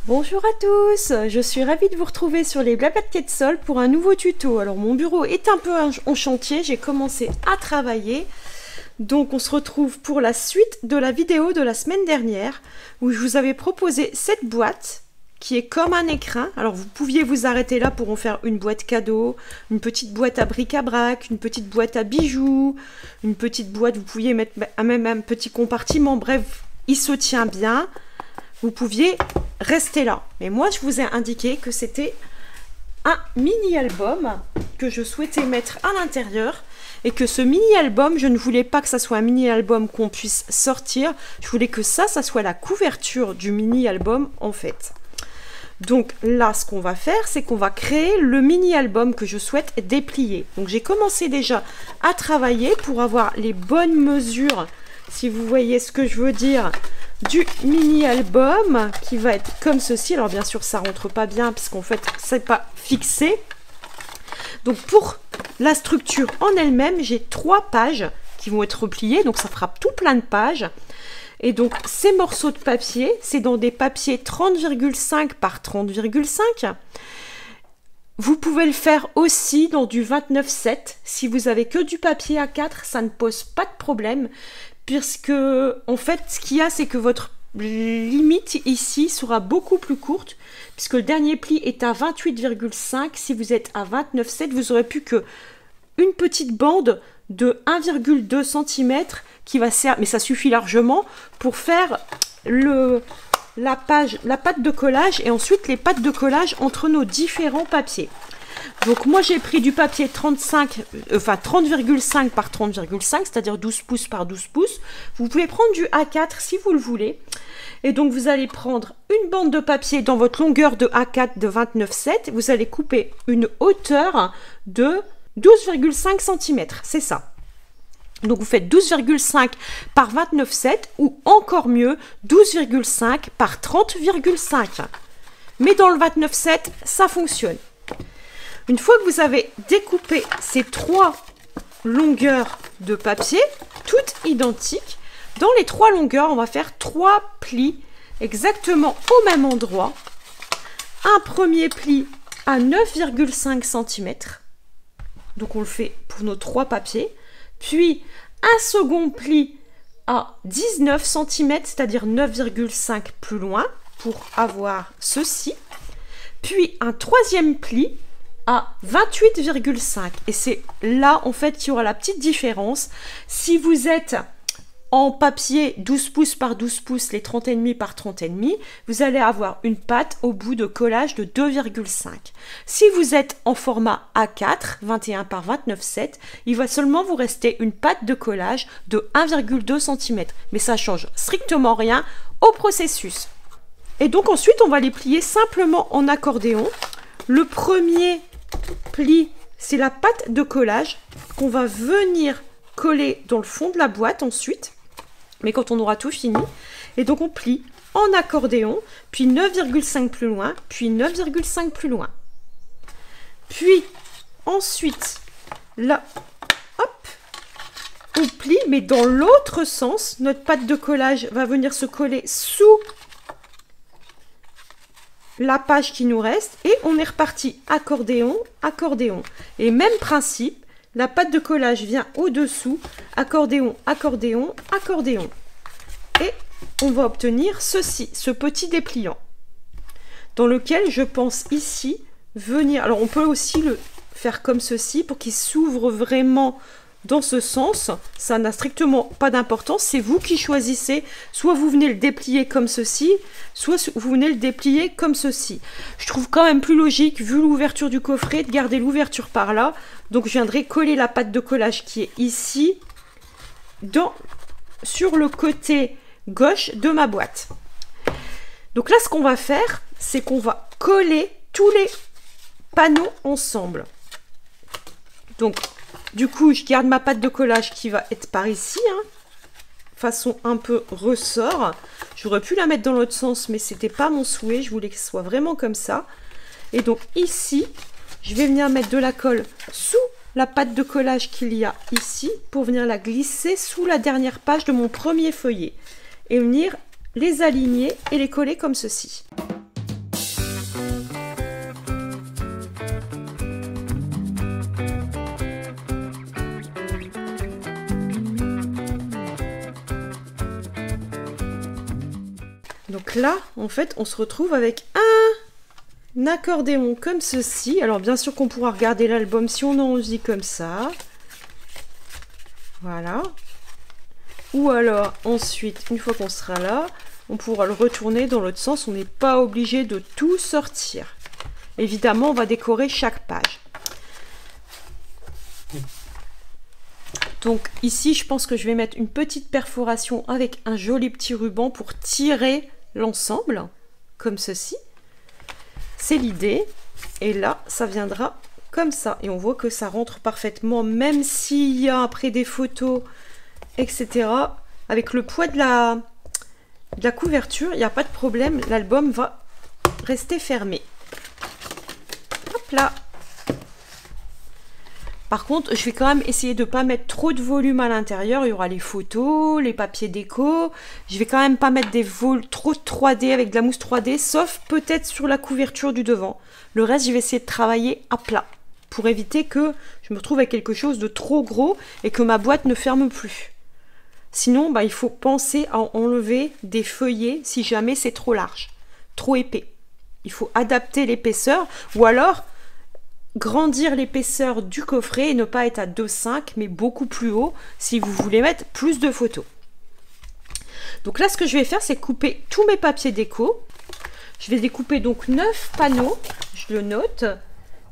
Bonjour à tous, je suis ravie de vous retrouver sur les Blabla de Quetzal pour un nouveau tuto. Alors mon bureau est un peu en chantier, j'ai commencé à travailler. Donc on se retrouve pour la suite de la vidéo de la semaine dernière où je vous avais proposé cette boîte qui est comme un écrin. Alors vous pouviez vous arrêter là pour en faire une boîte cadeau, une petite boîte à bric-à-brac, une petite boîte à bijoux, une petite boîte, vous pouviez mettre même un petit compartiment, bref, il se tient bien. Vous pouviez rester là. Mais moi, je vous ai indiqué que c'était un mini-album que je souhaitais mettre à l'intérieur et que ce mini-album, je ne voulais pas que ça soit un mini-album qu'on puisse sortir. Je voulais que ça soit la couverture du mini-album en fait. Donc là, ce qu'on va faire, c'est qu'on va créer le mini-album que je souhaite déplier. Donc j'ai commencé déjà à travailler pour avoir les bonnes mesures, si vous voyez ce que je veux dire, du mini-album qui va être comme ceci. Alors bien sûr ça rentre pas bien puisqu'en fait c'est pas fixé. Donc pour la structure en elle-même, j'ai 3 pages qui vont être repliées, donc ça fera tout plein de pages. Et donc ces morceaux de papier, c'est dans des papiers 30,5 par 30,5. Vous pouvez le faire aussi dans du 29,7. Si vous avez que du papier A4, ça ne pose pas de problème. Puisque, en fait, ce qu'il y a, c'est que votre limite ici sera beaucoup plus courte, puisque le dernier pli est à 28,5. Si vous êtes à 29,7, vous n'aurez plus que une petite bande de 1,2 cm qui va servir, mais ça suffit largement pour faire la pâte de collage et ensuite les pâtes de collage entre nos différents papiers. Donc moi j'ai pris du papier 30,5 par 30,5, c'est-à-dire 12 pouces par 12 pouces. Vous pouvez prendre du A4 si vous le voulez. Et donc vous allez prendre une bande de papier dans votre longueur de A4 de 29,7. Vous allez couper une hauteur de 12,5 cm, c'est ça. Donc vous faites 12,5 par 29,7 ou encore mieux 12,5 par 30,5. Mais dans le 29,7, ça fonctionne. Une fois que vous avez découpé ces 3 longueurs de papier, toutes identiques, dans les 3 longueurs, on va faire 3 plis exactement au même endroit. Un premier pli à 9,5 cm. Donc on le fait pour nos 3 papiers. Puis un second pli à 19 cm, c'est-à-dire 9,5 plus loin, pour avoir ceci. Puis un troisième pli à 28,5. Et c'est là, en fait, qu'il y aura la petite différence. Si vous êtes en papier 12 pouces par 12 pouces, les 30,5 par 30,5, vous allez avoir une pâte au bout de collage de 2,5. Si vous êtes en format A4, 21 par 29,7, il va seulement vous rester une pâte de collage de 1,2 cm. Mais ça change strictement rien au processus. Et donc ensuite, on va les plier simplement en accordéon. Le premier pli, c'est la pâte de collage qu'on va venir coller dans le fond de la boîte ensuite, mais quand on aura tout fini. Et donc on plie en accordéon, puis 9,5 plus loin, puis 9,5 plus loin. Puis ensuite, là, hop, on plie, mais dans l'autre sens. Notre pâte de collage va venir se coller sous la page qui nous reste et on est reparti accordéon, accordéon. Et même principe, la pâte de collage vient au-dessous, accordéon, accordéon, accordéon. Et on va obtenir ceci, ce petit dépliant, dans lequel je pense ici venir. Alors on peut aussi le faire comme ceci pour qu'il s'ouvre vraiment dans ce sens. Ça n'a strictement pas d'importance, c'est vous qui choisissez. Soit vous venez le déplier comme ceci, soit vous venez le déplier comme ceci. Je trouve quand même plus logique, vu l'ouverture du coffret, de garder l'ouverture par là. Donc je viendrai coller la pâte de collage qui est ici, sur le côté gauche de ma boîte. Donc là, ce qu'on va faire, c'est qu'on va coller tous les panneaux ensemble. Donc, du coup, je garde ma pâte de collage qui va être par ici, façon un peu ressort. J'aurais pu la mettre dans l'autre sens, mais c'était pas mon souhait. Je voulais que ce soit vraiment comme ça. Et donc ici, je vais venir mettre de la colle sous la pâte de collage qu'il y a ici pour venir la glisser sous la dernière page de mon premier feuillet et venir les aligner et les coller comme ceci. Donc là, en fait, on se retrouve avec un accordéon comme ceci. Alors bien sûr qu'on pourra regarder l'album si on a envie comme ça. Voilà. Ou alors ensuite, une fois qu'on sera là, on pourra le retourner dans l'autre sens. On n'est pas obligé de tout sortir. Évidemment, on va décorer chaque page. Donc ici, je pense que je vais mettre une petite perforation avec un joli petit ruban pour tirer l'ensemble, comme ceci. C'est l'idée. Et là, ça viendra comme ça. Et on voit que ça rentre parfaitement, même s'il y a après des photos, etc. Avec le poids de la couverture, il n'y a pas de problème. L'album va rester fermé. Hop là. Par contre, je vais quand même essayer de ne pas mettre trop de volume à l'intérieur. Il y aura les photos, les papiers déco. Je vais quand même pas mettre des vols trop 3D avec de la mousse 3D, sauf peut-être sur la couverture du devant. Le reste, je vais essayer de travailler à plat pour éviter que je me retrouve avec quelque chose de trop gros et que ma boîte ne ferme plus. Sinon, bah, il faut penser à enlever des feuillets si jamais c'est trop large, trop épais. Il faut adapter l'épaisseur ou alors grandir l'épaisseur du coffret et ne pas être à 2,5 mais beaucoup plus haut si vous voulez mettre plus de photos. Donc là, ce que je vais faire, c'est couper tous mes papiers déco. Je vais découper donc 9 panneaux, je le note,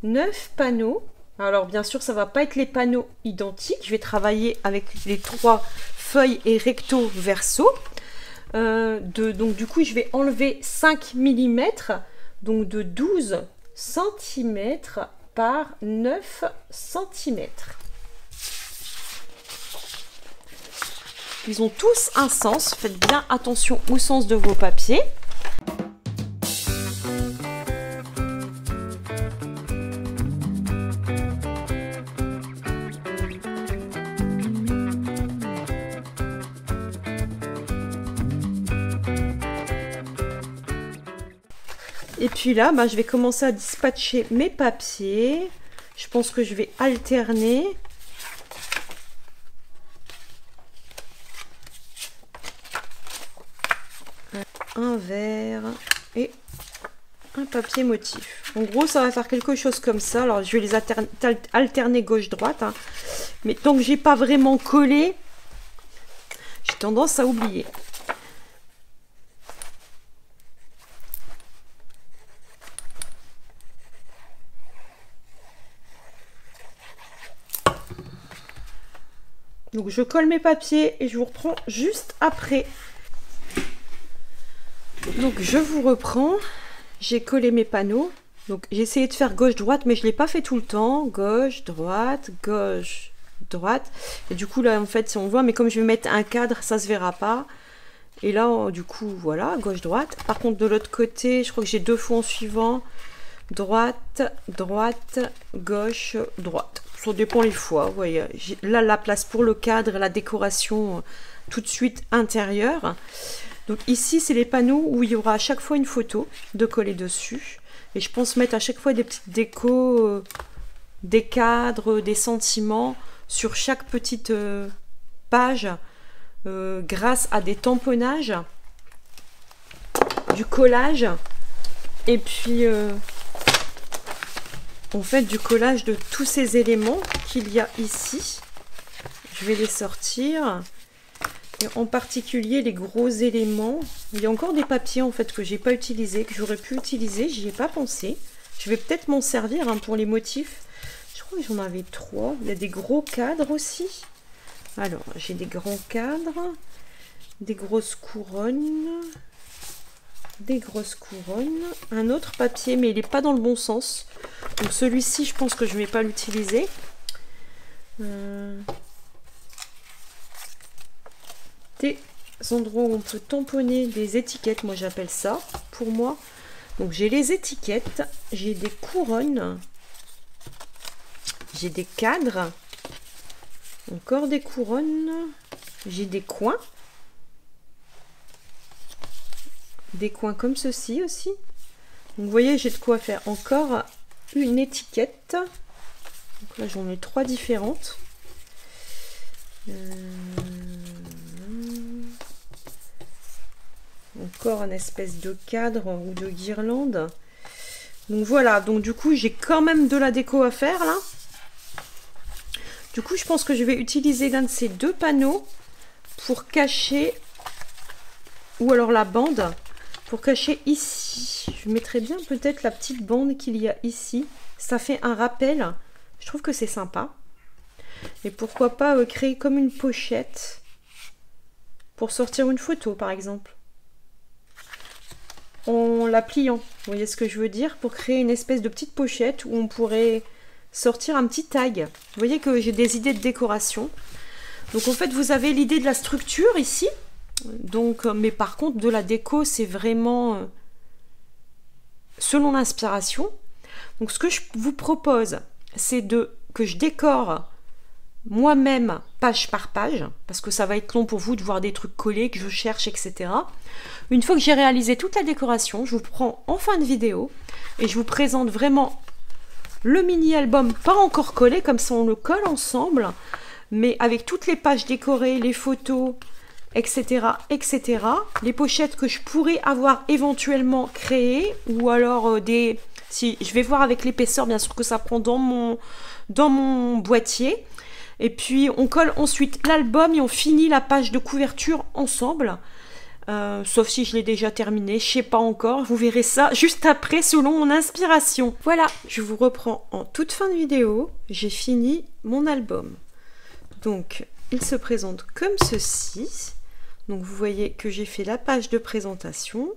9 panneaux. Alors bien sûr, ça ne va pas être les panneaux identiques. Je vais travailler avec les 3 feuilles et recto verso. Donc du coup, je vais enlever 5 mm, donc de 12 cm par 9 cm. Ils ont tous un sens. Faites bien attention au sens de vos papiers. Et puis là, bah, je vais commencer à dispatcher mes papiers. Je pense que je vais alterner. Un vert et un papier motif. En gros, ça va faire quelque chose comme ça. Alors, je vais les alterner gauche-droite. Hein. Mais tant que j'ai pas vraiment collé, j'ai tendance à oublier. Donc je colle mes papiers et je vous reprends juste après. Donc je vous reprends. J'ai collé mes panneaux. Donc j'ai essayé de faire gauche-droite, mais je ne l'ai pas fait tout le temps. Gauche, droite, gauche, droite. Et du coup là en fait si on voit, mais comme je vais mettre un cadre, ça ne se verra pas. Et là du coup voilà, gauche-droite. Par contre de l'autre côté, je crois que j'ai 2 fois en suivant. Droite, droite, gauche, droite. Ça dépend les fois. Vous voyez, là la place pour le cadre, la décoration tout de suite intérieure. Donc ici c'est les panneaux où il y aura à chaque fois une photo de coller dessus. Et je pense mettre à chaque fois des petites décos, des cadres, des sentiments sur chaque petite page grâce à des tamponnages, du collage et puis on fait du collage de tous ces éléments qu'il y a ici. Je vais les sortir. Et en particulier les gros éléments. Il y a encore des papiers en fait que j'ai pas utilisé, que j'aurais pu utiliser. J'y ai pas pensé. Je vais peut-être m'en servir hein, pour les motifs. Je crois que j'en avais 3. Il y a des gros cadres aussi. Alors, j'ai des grands cadres. Des grosses couronnes. Des grosses couronnes, un autre papier mais il n'est pas dans le bon sens, donc celui-ci je pense que je ne vais pas l'utiliser. Des endroits où on peut tamponner des étiquettes, moi j'appelle ça pour moi. Donc j'ai les étiquettes, j'ai des couronnes, j'ai des cadres, encore des couronnes, j'ai des coins. Des coins comme ceci aussi. Donc vous voyez, j'ai de quoi faire encore une étiquette. Donc là j'en ai 3 différentes. Donc encore un espèce de cadre ou de guirlande. Donc voilà, donc du coup j'ai quand même de la déco à faire là. Du coup je pense que je vais utiliser l'un de ces deux panneaux pour cacher, ou alors la bande, pour cacher ici. Je mettrai bien peut-être la petite bande qu'il y a ici. Ça fait un rappel, je trouve que c'est sympa. Et pourquoi pas créer comme une pochette pour sortir une photo par exemple. En la pliant, vous voyez ce que je veux dire, pour créer une espèce de petite pochette où on pourrait sortir un petit tag. Vous voyez que j'ai des idées de décoration. Donc en fait vous avez l'idée de la structure ici, donc mais par contre de la déco c'est vraiment selon l'inspiration. Donc ce que je vous propose c'est que je décore moi-même page par page, parce que ça va être long pour vous de voir des trucs collés que je cherche, etc. Une fois que j'ai réalisé toute la décoration, je vous prends en fin de vidéo et je vous présente vraiment le mini-album, pas encore collé, comme ça on le colle ensemble, mais avec toutes les pages décorées, les photos, etc., etc. Les pochettes que je pourrais avoir éventuellement créées, ou alors si je vais voir avec l'épaisseur, bien sûr que ça prend dans mon boîtier. Et puis on colle ensuite l'album et on finit la page de couverture ensemble. Sauf si je l'ai déjà terminé, je sais pas encore, vous verrez ça juste après selon mon inspiration. Voilà, je vous reprends en toute fin de vidéo, j'ai fini mon album. Donc il se présente comme ceci. Donc vous voyez que j'ai fait la page de présentation.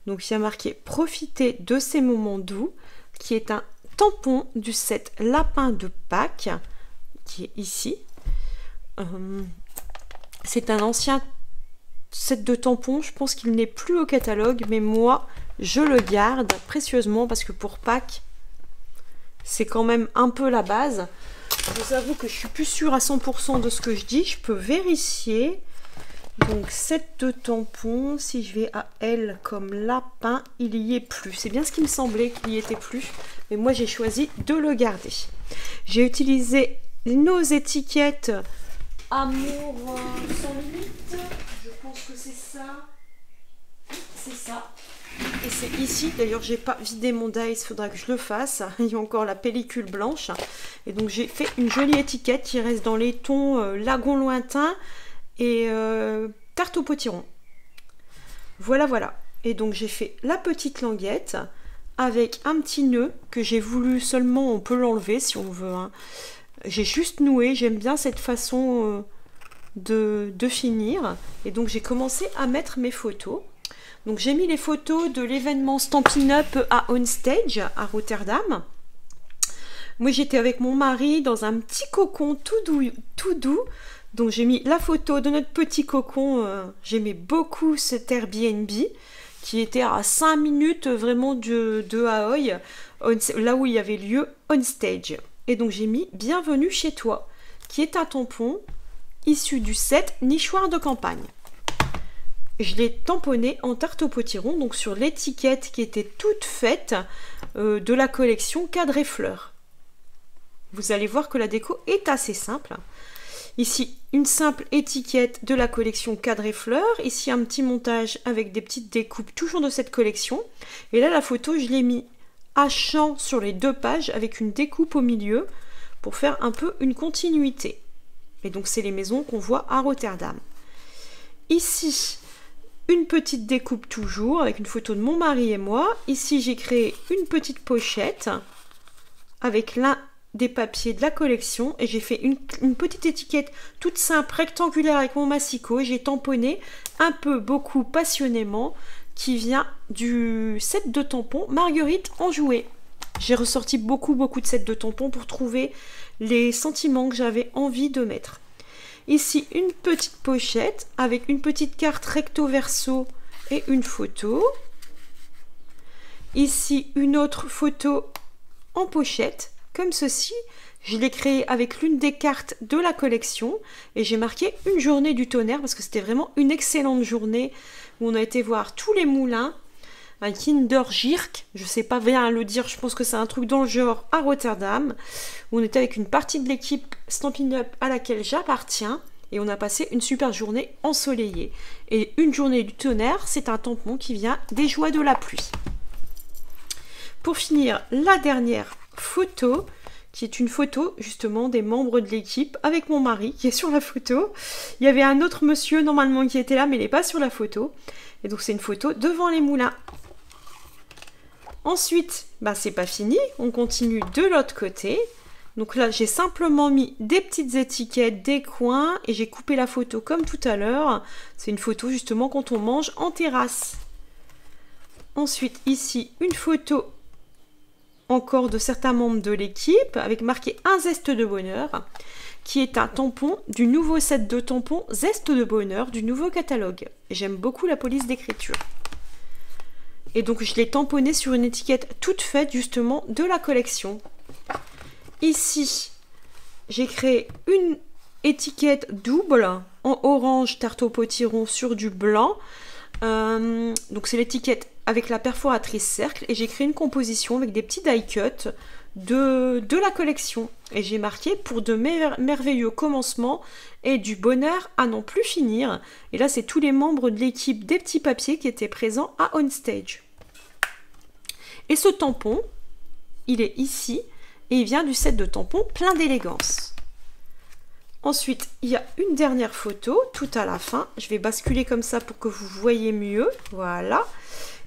Donc il y a marqué « Profitez de ces moments doux » qui est un tampon du set Lapin de Pâques qui est ici. C'est un ancien set de tampons, je pense qu'il n'est plus au catalogue, mais moi je le garde précieusement parce que pour Pâques c'est quand même un peu la base. Je vous avoue que je suis plus sûre à 100% de ce que je dis, je peux vérifier. Donc set de tampons, si je vais à L comme lapin, il y est plus. C'est bien ce qui me semblait qu'il y était plus, mais moi j'ai choisi de le garder. J'ai utilisé nos étiquettes Amour sans limite, je pense que c'est ça. C'est ça. Et c'est ici, d'ailleurs j'ai pas vidé mon dies, il faudra que je le fasse. Il y a encore la pellicule blanche. Et donc j'ai fait une jolie étiquette qui reste dans les tons lagon lointain et tarte au potiron. Voilà, voilà. Et donc j'ai fait la petite languette avec un petit nœud que j'ai voulu seulement, on peut l'enlever si on veut, hein. J'ai juste noué, j'aime bien cette façon de finir. Et donc j'ai commencé à mettre mes photos. Donc j'ai mis les photos de l'événement Stampin' Up à Onstage à Rotterdam. Moi j'étais avec mon mari dans un petit cocon tout doux. Donc j'ai mis la photo de notre petit cocon. J'aimais beaucoup cet Airbnb qui était à 5 minutes vraiment de Ahoy, là où il y avait lieu Onstage. Et donc j'ai mis Bienvenue chez toi, qui est un tampon issu du set Nichoir de campagne. Je l'ai tamponné en tarte au potiron, donc sur l'étiquette qui était toute faite de la collection Cadre et Fleurs. Vous allez voir que la déco est assez simple. Ici, une simple étiquette de la collection Cadre et Fleurs. Ici, un petit montage avec des petites découpes, toujours de cette collection. Et là, la photo, je l'ai mis à champ sur les deux pages avec une découpe au milieu pour faire un peu une continuité. Et donc, c'est les maisons qu'on voit à Rotterdam. Ici, une petite découpe toujours avec une photo de mon mari et moi. Ici, j'ai créé une petite pochette avec l'un des papiers de la collection et j'ai fait une petite étiquette toute simple, rectangulaire avec mon massicot et j'ai tamponné un peu, beaucoup, passionnément qui vient du set de tampons Marguerite Enjouée. J'ai ressorti beaucoup de sets de tampons pour trouver les sentiments que j'avais envie de mettre. Ici, une petite pochette avec une petite carte recto verso et une photo. Ici, une autre photo en pochette, comme ceci. Je l'ai créé avec l'une des cartes de la collection et j'ai marqué une journée du tonnerre parce que c'était vraiment une excellente journée où on a été voir tous les moulins, un Kinderjirk, je sais pas bien le dire, je pense que c'est un truc dans le genre à Rotterdam, où on était avec une partie de l'équipe Stampin' Up à laquelle j'appartiens et on a passé une super journée ensoleillée. Et une journée du tonnerre, c'est un tampon qui vient des joies de la pluie. Pour finir, la dernière photo, qui est une photo justement des membres de l'équipe avec mon mari qui est sur la photo. Il y avait un autre monsieur normalement qui était là, mais il n'est pas sur la photo. Et donc c'est une photo devant les moulins. Ensuite, c'est pas fini, on continue de l'autre côté. Donc là, j'ai simplement mis des petites étiquettes, des coins, et j'ai coupé la photo comme tout à l'heure. C'est une photo justement quand on mange en terrasse. Ensuite, ici, une photo encore de certains membres de l'équipe, avec marqué un zeste de bonheur, qui est un tampon du nouveau set de tampons Zeste de bonheur du nouveau catalogue. J'aime beaucoup la police d'écriture. Et donc je l'ai tamponné sur une étiquette toute faite justement de la collection. Ici, j'ai créé une étiquette double en orange tarte au potiron sur du blanc. Donc c'est l'étiquette avec la perforatrice cercle et j'ai créé une composition avec des petits die cuts de la collection. Et j'ai marqué pour de merveilleux commencements et du bonheur à n'en plus finir. Et là c'est tous les membres de l'équipe des petits papiers qui étaient présents à On Stage. Et ce tampon, il est ici et il vient du set de tampons plein d'élégance. Ensuite, il y a une dernière photo, tout à la fin. Je vais basculer comme ça pour que vous voyez mieux. Voilà.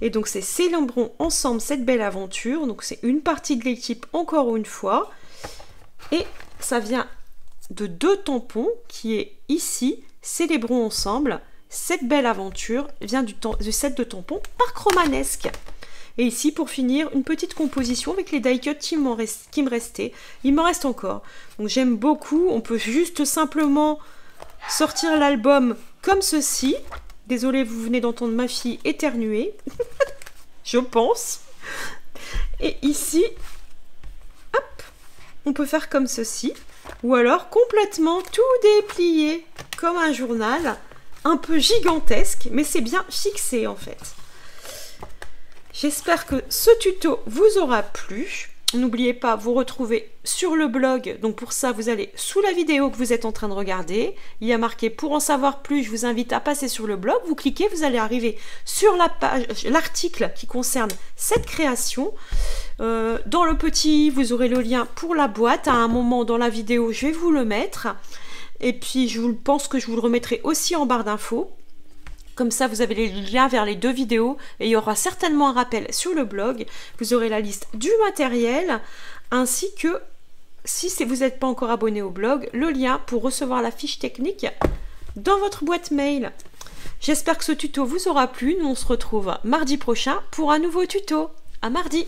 Et donc, c'est célébrons ensemble cette belle aventure. Donc, c'est une partie de l'équipe, encore une fois. Et ça vient de deux tampons, qui est ici. Célébrons ensemble cette belle aventure. Vient du set de tampons Parc Romanesque. Et ici, pour finir, une petite composition avec les die cuts qui me restaient. Il m'en reste encore. Donc j'aime beaucoup. On peut juste simplement sortir l'album comme ceci. Désolée, vous venez d'entendre ma fille éternuer. Je pense. Et ici, hop, on peut faire comme ceci. Ou alors complètement tout déplié comme un journal. Un peu gigantesque, mais c'est bien fixé en fait. J'espère que ce tuto vous aura plu. N'oubliez pas, vous retrouvez sur le blog. Donc pour ça, vous allez sous la vidéo que vous êtes en train de regarder. Il y a marqué pour en savoir plus, je vous invite à passer sur le blog. Vous cliquez, vous allez arriver sur la page, l'article qui concerne cette création. Dans le petit, vous aurez le lien pour la boîte. À un moment dans la vidéo, je vais vous le mettre. Et puis, je pense que je vous le remettrai aussi en barre d'infos. Comme ça, vous avez les liens vers les deux vidéos et il y aura certainement un rappel sur le blog. Vous aurez la liste du matériel ainsi que, si vous n'êtes pas encore abonné au blog, le lien pour recevoir la fiche technique dans votre boîte mail. J'espère que ce tuto vous aura plu. Nous, on se retrouve mardi prochain pour un nouveau tuto. À mardi!